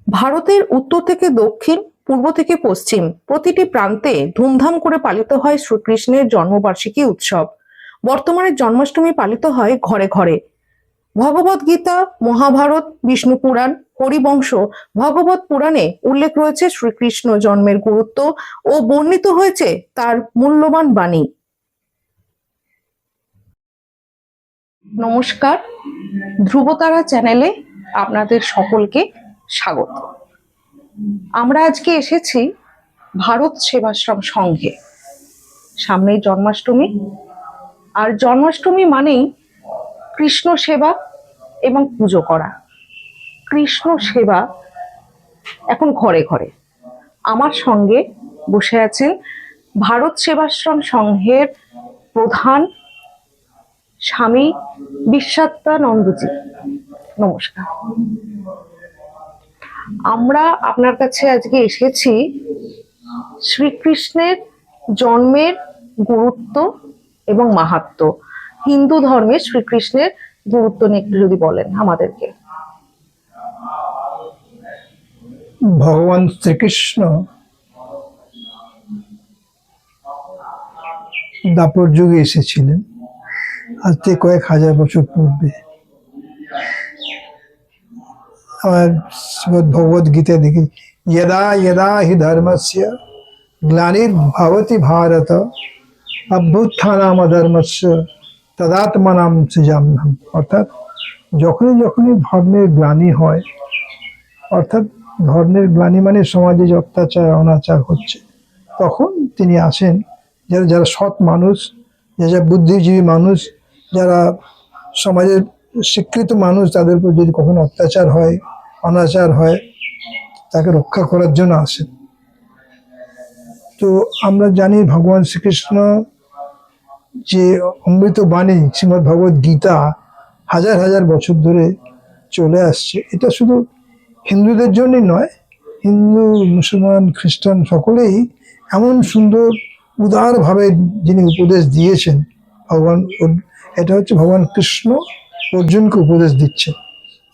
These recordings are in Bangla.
ভারতের উত্তর থেকে দক্ষিণ, পূর্ব থেকে পশ্চিম প্রতিটি প্রান্তে ধুমধাম করে পালিত হয় শ্রীকৃষ্ণের জন্মবার্ষিকী উৎসব। বর্তমানে জন্মাষ্টমী পালিত হয় ঘরে ঘরে। ভগবদ গীতা, মহাভারত, বিষ্ণু পুরাণ, হরিবংশ, ভগবত পুরাণে উল্লেখ রয়েছে শ্রীকৃষ্ণ জন্মের গুরুত্ব ও বর্ণিত হয়েছে তার মূল্যবান বাণী। নমস্কার, ধ্রুবতারা চ্যানেলে আপনাদের সকলকে স্বাগত। আমরা আজকে এসেছি ভারত সেবাশ্রম সংঘে। সামনেই জন্মাষ্টমী, আর জন্মাষ্টমী মানেই কৃষ্ণ সেবা এবং পুজো করা। কৃষ্ণ সেবা এখন ঘরে ঘরে। আমার সঙ্গে বসে আছেন ভারত সেবাশ্রম সংঘের প্রধান স্বামী বিশ্বাত্মানন্দজি। নমস্কার। আমরা আপনার কাছে আজকে এসেছি শ্রীকৃষ্ণের জন্মের গুরুত্ব এবং মাহাত্ম্য। হিন্দু ধর্মে শ্রীকৃষ্ণের গুরুত্ব নিয়ে একটু যদি বলেন আমাদেরকে। ভগবান শ্রীকৃষ্ণ দাপর যুগে এসেছিলেন, আজ থেকে কয়েক হাজার বছর পূর্বে। আমার ভগবদ গীতা দেখি, যদা যদা হি ধর্মস্য গ্লানির্ভবতি ভারত অভ্যুত্থানাম অধর্মস্য তদাত্মনাম সৃজাম্যহম। অর্থাৎ যখনই যখনই ধর্মের গ্লানি হয়, অর্থাৎ ধর্মের গ্লানি মানে সমাজে যে অত্যাচার অনাচার হচ্ছে, তখন তিনি আসেন। যারা যারা সৎ মানুষ, যারা বুদ্ধিজীবী মানুষ, যারা সমাজের স্বীকৃত মানুষ, তাদের উপর যদি কখনো অত্যাচার হয়, অনাচার হয়, তাকে রক্ষা করার জন্য আসেন। তো আমরা জানি ভগবান শ্রীকৃষ্ণ যে অমৃত বাণী শ্রীমদ্ ভগবদ গীতা হাজার হাজার বছর ধরে চলে আসছে। এটা শুধু হিন্দুদের জন্যই নয়, হিন্দু, মুসলমান, খ্রিস্টান সকলেই এমন সুন্দর উদারভাবে যিনি উপদেশ দিয়েছেন ভগবান, এটা হচ্ছে ভগবান কৃষ্ণ অর্জুনকে উপদেশ দিচ্ছেন।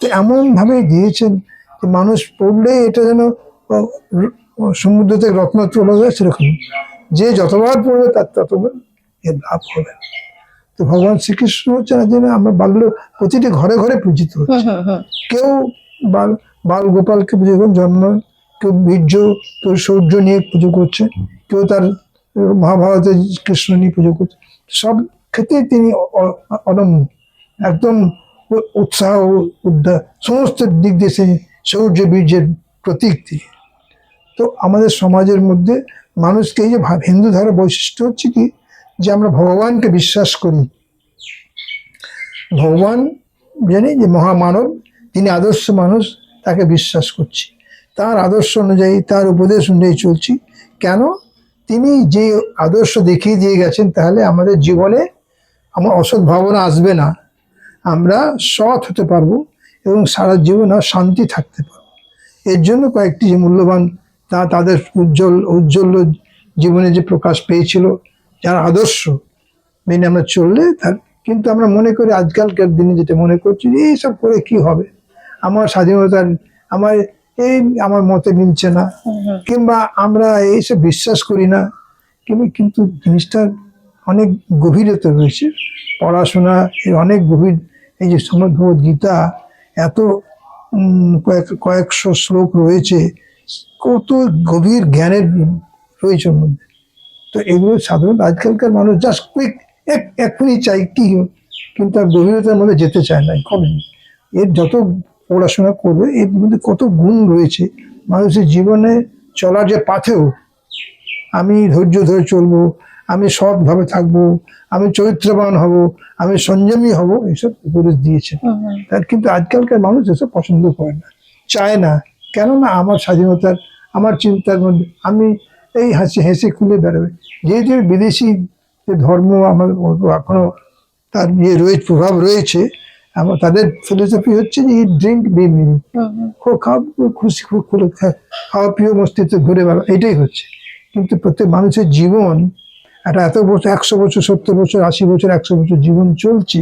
তো এমনভাবে দিয়েছেন যে মানুষ পড়লে এটা যেন সমুদ্র থেকে রত্ন তোলা যায়, সেরকম যে যতবার পড়বে তার ততবার এর লাভ হবে। তো ভগবান শ্রীকৃষ্ণ হচ্ছে না যেন আমরা বাল্য প্রতিটি ঘরে ঘরে পূজিত হচ্ছে। কেউ বাল গোপালকে পুজো করেন, জন্ম, কেউ বীর্য, কেউ সূর্য নিয়ে পুজো করছে, কেউ তার মহাভারতের কৃষ্ণ নিয়ে পুজো করছে। সব ক্ষেত্রে তিনি অনন্য, একদম উৎসাহ উদ্ধার সমস্ত দিক দিয়ে সৌর্য বীর্যের প্রতীক তিনি। তো আমাদের সমাজের মধ্যে মানুষকে এই যে হিন্দু ধর্মের বৈশিষ্ট্য হচ্ছে কি, যে আমরা ভগবানকে বিশ্বাস করি। ভগবান জানি যে মহামানব, তিনি আদর্শ মানুষ, তাকে বিশ্বাস করছি, তার আদর্শ অনুযায়ী, তার উপদেশ অনুযায়ী চলছি। কেন? তিনি যে আদর্শ দেখিয়ে দিয়ে গেছেন, তাহলে আমাদের জীবনে আমার অসৎ ভাবনা আসবে না, আমরা সৎ হতে পারবো এবং সারা জীবন শান্তি থাকতে পারবো। এর জন্য কয়েকটি যে মূল্যবান তাদের উজ্জ্বল জীবনে যে প্রকাশ পেয়েছিল, যার আদর্শ মেনে আমরা চললে তার, কিন্তু আমরা মনে করি আজকালকার দিনে যেটা মনে করছি যে এইসব করে কি হবে, আমার স্বাধীনতার আমার মতে মিলছে না, কিংবা আমরা এইসব বিশ্বাস করি না। কিন্তু জিনিসটার অনেক গভীরতা রয়েছে, পড়াশোনা এর অনেক গভীর। এই যে শ্রীমদ্ ভগবদ গীতা, এত কয়েকশো শ্লোক রয়েছে, কত গভীর জ্ঞানের রয়েছে ওর মধ্যে। তো এগুলো সাধারণত আজকালকার মানুষ জাস্ট কুইক এক্ষুনি চাই কি, কিন্তু আর গভীরতার মধ্যে যেতে চায় না। কবে এর যত পড়াশোনা করবে, এর মধ্যে কত গুণ রয়েছে মানুষের জীবনে চলার যে পাথেও, আমি ধৈর্য ধরে চলবো, আমি সৎভাবে থাকবো, আমি চরিত্রবান হব, আমি সংযমী হব, এইসব উপদেশ দিয়েছে। তার কিন্তু আজকালকার মানুষ এসব পছন্দ করে না, চায় না। কেননা আমার স্বাধীনতার, আমার চিন্তার মধ্যে আমি এই হেসে খুলে বেরোবে। যেহেতু বিদেশি যে ধর্ম আমার এখনো তার রয়েছে, প্রভাব রয়েছে, তাদের ফিলোসফি হচ্ছে যে ড্রিঙ্ক বি মিনি, খাওয়া খুশি খুলে খাওয়া, প্রিয় মস্তিষ্ক ঘুরে বেড়া, এটাই হচ্ছে। কিন্তু প্রত্যেক মানুষের জীবন একটা এত বছর, 100 বছর, 70 বছর, 80 বছর, 100 বছর জীবন চলছে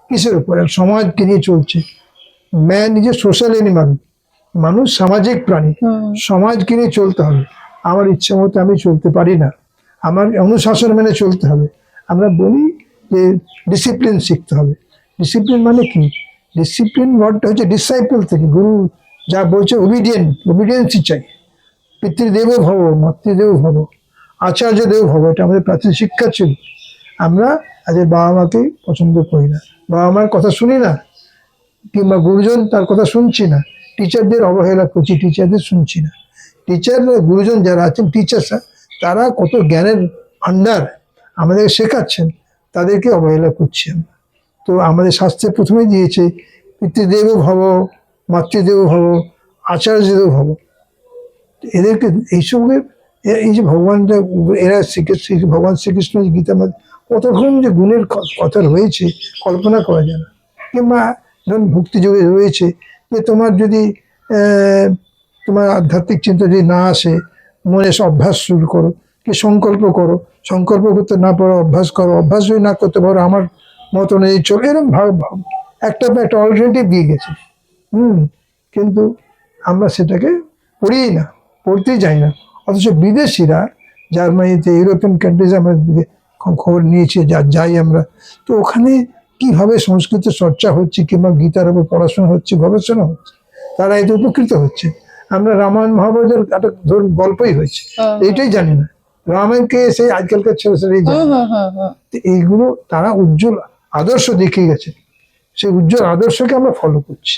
কিসের উপরে? সমাজকে নিয়ে চলছে। Man is a social animal, মানুষ সামাজিক প্রাণী, সমাজকে নিয়ে চলতে হবে। আমার ইচ্ছে মতো আমি চলতে পারি না, আমার অনুশাসন মেনে চলতে হবে। আমরা বলি যে ডিসিপ্লিন শিখতে হবে। ডিসিপ্লিন মানে কি? ডিসিপ্লিন ওয়ার্ডটা হচ্ছে ডিসাইপল থেকে, গুরু যা বলছে ওবিডিয়েন্সই চাই। পিতৃদেব ভব, মাতৃদেব ভব, আচার্য দেব ভব, এটা আমাদের প্রাচীন শিক্ষা ছিল। আমরা আজ বাবা মাকে পছন্দ করি না, বাবা মার কথা শুনি না, কিংবা গুরুজন তার কথা শুনছি না, টিচারদের অবহেলা করছি, টিচারদের শুনছি না। টিচার গুরুজন যারা আছেন, টিচার্সরা, তারা কত জ্ঞানের ভান্ডার আমাদের শেখাচ্ছেন, তাদেরকে অবহেলা করছি আমরা। তো আমাদের শাস্ত্রে প্রথমেই দিয়েছে পিতৃদেব ভব, মাতৃদেব ভব, আচার্য দেব ভব। এদেরকে এইসবের এই যে ভগবানরা এরা ভগবান শ্রীকৃষ্ণ গীতার মধ্যে কত রকম যে গুণের কথা রয়েছে কল্পনা করা যায় না। কিংবা ধরুন ভক্তি যোগে রয়েছে যে তোমার যদি তোমার আধ্যাত্মিক চিন্তা যদি না আসে, মনে এসে অভ্যাস শুরু করো, কি সংকল্প করো, সংকল্প করতে না পারো অভ্যাস করো, অভ্যাস যদি না করতে পারো আমার মতন এই চলো, এরকম একটা অল্টারনেটিভ দিয়ে গেছে। কিন্তু আমরা সেটাকে পড়িই না, পড়তেই যাই না। অথচ বিদেশিরা, জার্মানিতে, ইউরোপিয়ান কান্ট্রিজ আমরা খবর নিয়েছি, যাই আমরা, তো ওখানে কিভাবে সংস্কৃত চর্চা হচ্ছে, কিংবা গীতার উপর পড়াশোনা হচ্ছে, গবেষণা হচ্ছে, তারা এতে উপকৃত হচ্ছে। আমরা রামায়ণ মহাভারতের একটা ধরুন গল্পই হয়েছে, এইটাই জানি না। রামায়ণকে সেই আজকালকার ছেলেই জানে। এইগুলো তারা উজ্জ্বল আদর্শ দেখিয়ে গেছে, সেই উজ্জ্বল আদর্শকে আমরা ফলো করছি।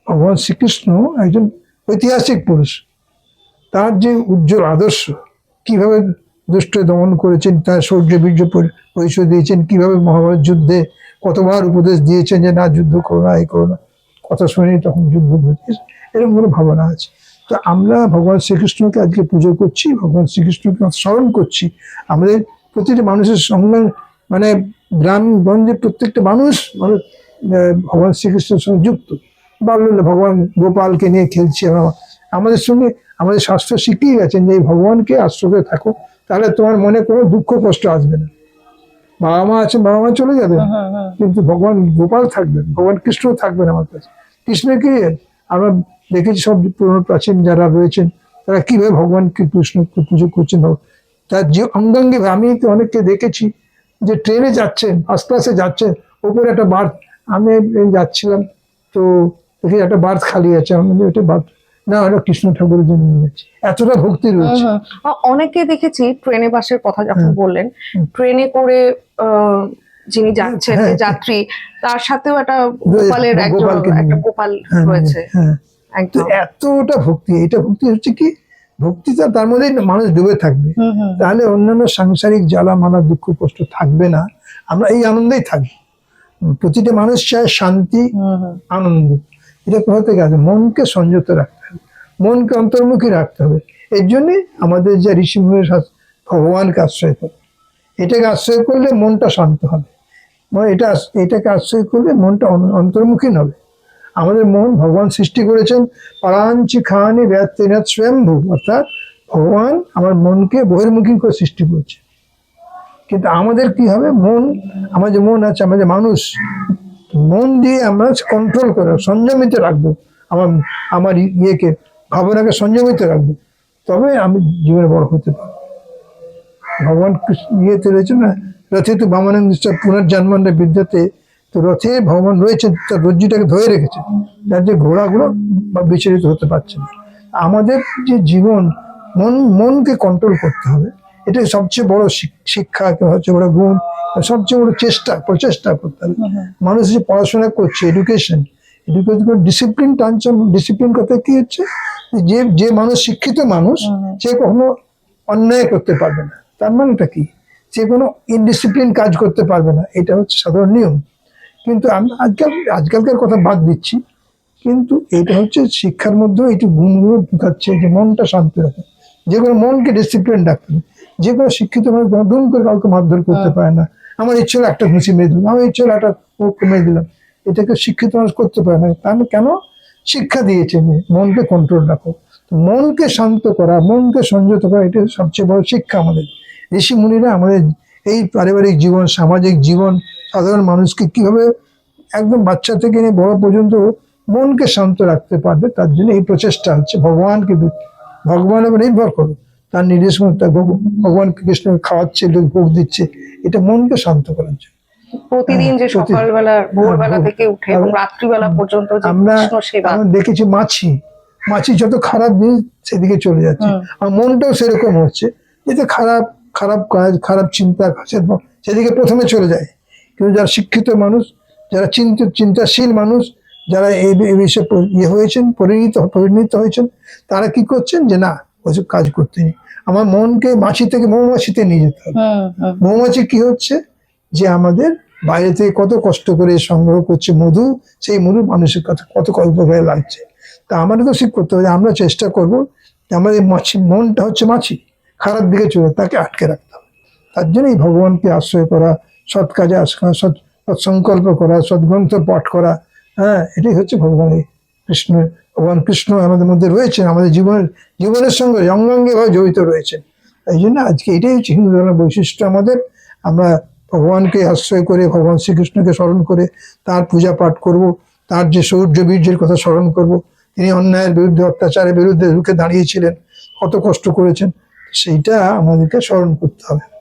ভগবান শ্রীকৃষ্ণ একজন ঐতিহাসিক পুরুষ, তার যে উজ্জ্বল আদর্শ, কিভাবে দুষ্ট দমন করেছেন, তার শৌর্য বীর্য পরিচয় দিয়েছেন, কিভাবে মহাভারত যুদ্ধে কতবার উপদেশ দিয়েছেন যে না যুদ্ধ করো না, এই করো না, কথা শুনি তখন যুদ্ধ করছে, এরকম কোনো ভাবনা আছে। তো আমরা ভগবান শ্রীকৃষ্ণকে আজকে পুজো করছি, ভগবান শ্রীকৃষ্ণকে স্মরণ করছি। আমাদের প্রতিটি মানুষের সঙ্গে, মানে গ্রামগঞ্জে প্রত্যেকটা মানুষ ভগবান শ্রীকৃষ্ণের সঙ্গে যুক্ত। বাল্যলে ভগবান গোপালকে নিয়ে খেলছি আমরা, আমাদের সঙ্গে আমাদের শাস্ত্র শিখিয়ে গেছেন যে এই ভগবানকে আশ্রয় থাকো, তাহলে তোমার মনে কোনো দুঃখ কষ্ট আসবে না। বাবা মা আছেন, বাবা মা চলে যাবেন, কিন্তু ভগবান গোপাল থাকবেন, ভগবান কৃষ্ণ থাকবেন আমার কাছে। কৃষ্ণকে আমরা দেখেছি সব পুরনো প্রাচীন যারা রয়েছেন, তারা কিভাবে ভগবানকে কৃষ্ণকে পুজো করছেন। তার যে অঙ্গাঙ্গে, আমি তো অনেককে দেখেছি যে ট্রেনে যাচ্ছেন, ফার্স্ট ক্লাসে যাচ্ছেন, ওপরে একটা বার্থ, আমি যাচ্ছিলাম তো দেখি একটা বার্থ খালি আছে, আমি ওটা বার্থ না, ওটা কৃষ্ণ ঠাকুরের জন্য নিয়েছি, এতটা ভক্তি রয়েছে। অনেকে দেখেছি ট্রেনে বাসের কথা যখন বললেন, ট্রেনে করে যিনি যাচ্ছেন, যাত্রী, তার সাথেও একটা গোপালের একটা গোপাল রয়েছে। এতটা ভক্তি, এটা ভক্তি হচ্ছে কি, ভক্তিটা তার মধ্যে মানুষ ডুবে থাকবে, তাহলে অন্যান্য সাংসারিক জ্বালা মালা দুঃখ কষ্ট থাকবে না, আমরা এই আনন্দেই থাকবো। প্রতিটা মানুষ চায় শান্তি, আনন্দ। এটা কোথা থেকে আসে? মনকে সংযত রাখতে হবে, মনকে অন্তর্মুখী রাখতে হবে। এর জন্যে আমাদের যে ঋষিমুনির ভগবানকে আশ্রয় করে, এটাকে আশ্রয় করলে মনটা শান্ত হবে, এটাকে আশ্রয় করলে মনটা অন্তর্মুখী হবে। আমাদের মন ভগবান সৃষ্টি করেছেন পারাঞ্চি খানি ব্যক্তিনাথ স্বয়ম্ভু, অর্থাৎ ভগবান আমার মনকে বহির্মুখী করে সৃষ্টি করেছে। কিন্তু আমাদের কি হবে, আমার যে মন আছে, আমাদের মানুষ, মন দিয়ে আমরা কন্ট্রোল করে সংযমিত রাখবো, আমার ইয়েকে, ভাবনাকে সংযমিত রাখবো, তবে আমি জীবনে বড় হতে পারবো। ভগবান ইয়েতে রয়েছে না, রথে তো বামানন্দ পুনর্জন্মান্ড বিদ্যাতে, তো রথে ভগবান রয়েছে, তার রজ্জুটাকে ধরে রেখেছে, যার যে ঘোড়াগুলো বিচলিত হতে পারছে না। আমাদের যে জীবন, মনকে কন্ট্রোল করতে হবে, এটা সবচেয়ে বড় শিক্ষা, সবচেয়ে বড় গুণ, সবচেয়ে বড় প্রচেষ্টা করতে হবে। মানুষ যে পড়াশোনা করছে, এডুকেশন ডিসিপ্লিন টানছে। ডিসিপ্লিন কথা কি হচ্ছে, যে মানুষ শিক্ষিত মানুষ, সে কখনো অন্যায় করতে পারবে না। তার মানেটা কি, সে কোনো ইনডিসিপ্লিন কাজ করতে পারবে না, এটা হচ্ছে সাধারণ নিয়ম। কিন্তু আমরা আজকালকার কথা বাদ দিচ্ছি, কিন্তু এটা হচ্ছে শিক্ষার মধ্যেও একটু গুণগুলো ঢুকাচ্ছে, যে মনটা শান্ত রাখে, যে কোনো মনকে ডিসিপ্লিন রাখতে হবে। যে কোনো শিক্ষিত মানুষ দুম করে কাউকে মারধর করতে পারে না। আমার ইচ্ছে হলো একটা ঘুষি মেরে দিলাম, আমার ইচ্ছে হলো একটা মেরে দিলাম, এটাকে শিক্ষিত মানুষ করতে পারে না। তাহলে কেন? শিক্ষা দিয়েছে মনকে কন্ট্রোল রাখো। মনকে শান্ত করা, মনকে সংযত করা, এটা সবচেয়ে বড় শিক্ষা আমাদের। ঋষি মুনিরা আমাদের এই পারিবারিক জীবন, সামাজিক জীবন, সাধারণ মানুষকে কিভাবে একদম বাচ্চা থেকে নিয়ে বড় পর্যন্ত মনকে শান্ত রাখতে পারবে, তার জন্য এই প্রচেষ্টা হচ্ছে। ভগবানের উপর নির্ভর করো, তার নির্দেশ মতো ভগবান কৃষ্ণ খাওয়াচ্ছে, লোক ভোগ দিচ্ছে, এটা মনকে শান্ত করার জন্য। প্রতিদিন যে প্রতি- সকালবেলা ভোরবেলা ভোর- থেকে উঠে এবং রাত্রিবেলা পর্যন্ত যে আমরা কৃষ্ণ সেবা। আমরা দেখেছি মাছি যত খারাপ জিনিস সেদিকে চলে যাচ্ছে, আর মনটাও সেরকম হচ্ছে, যেতে খারাপ খারাপ কাজ, খারাপ চিন্তা সেদিকে প্রথমে চলে যায়। কিন্তু যারা শিক্ষিত মানুষ, যারা চিন্তাশীল মানুষ, যারা এই বিষয়ে পরিণত হয়েছেন, তারা কি করছেন যে না, ওইসব কাজ করতে নেই, আমার মনকে মাছি থেকে মৌমাছিতে নিয়ে যেতে হবে। মৌমাছি কি হচ্ছে, যে আমাদের বাইরে থেকে কত কষ্ট করে সংগ্রহ করছে মধু, সেই মধু মানুষের কাছে কত উপকারে লাগছে। তা আমাদের তো ঠিক করতে হবে, আমরা চেষ্টা করবো যে আমাদের মনটা হচ্ছে মাছি, খারাপ দিকে চলে, তাকে আটকে রাখতে হবে। তার জন্যই ভগবানকে আশ্রয় করা, সৎ কাজে আসা, সৎ সংকল্প করা, সদ্গ্রন্থ পাঠ করা, হ্যাঁ, এটাই হচ্ছে ভগবান কৃষ্ণ আমাদের মধ্যে রয়েছেন, আমাদের জীবনের সঙ্গে অঙ্গাঙ্গি ভাবে জড়িত রয়েছেন। এই জন্য আজকে এটাই হচ্ছে হিন্দু ধর্মের বৈশিষ্ট্য আমাদের। আমরা ভগবানকে আশ্রয় করে, ভগবান শ্রীকৃষ্ণকে স্মরণ করে তার পূজা পাঠ করব, তার যে শৌর্য বীর্যের কথা স্মরণ করব। তিনি অন্যায়ের বিরুদ্ধে, অত্যাচারের বিরুদ্ধে রুখে দাঁড়িয়েছিলেন, কত কষ্ট করেছেন, সেইটা আমাদেরকে স্মরণ করতে হবে।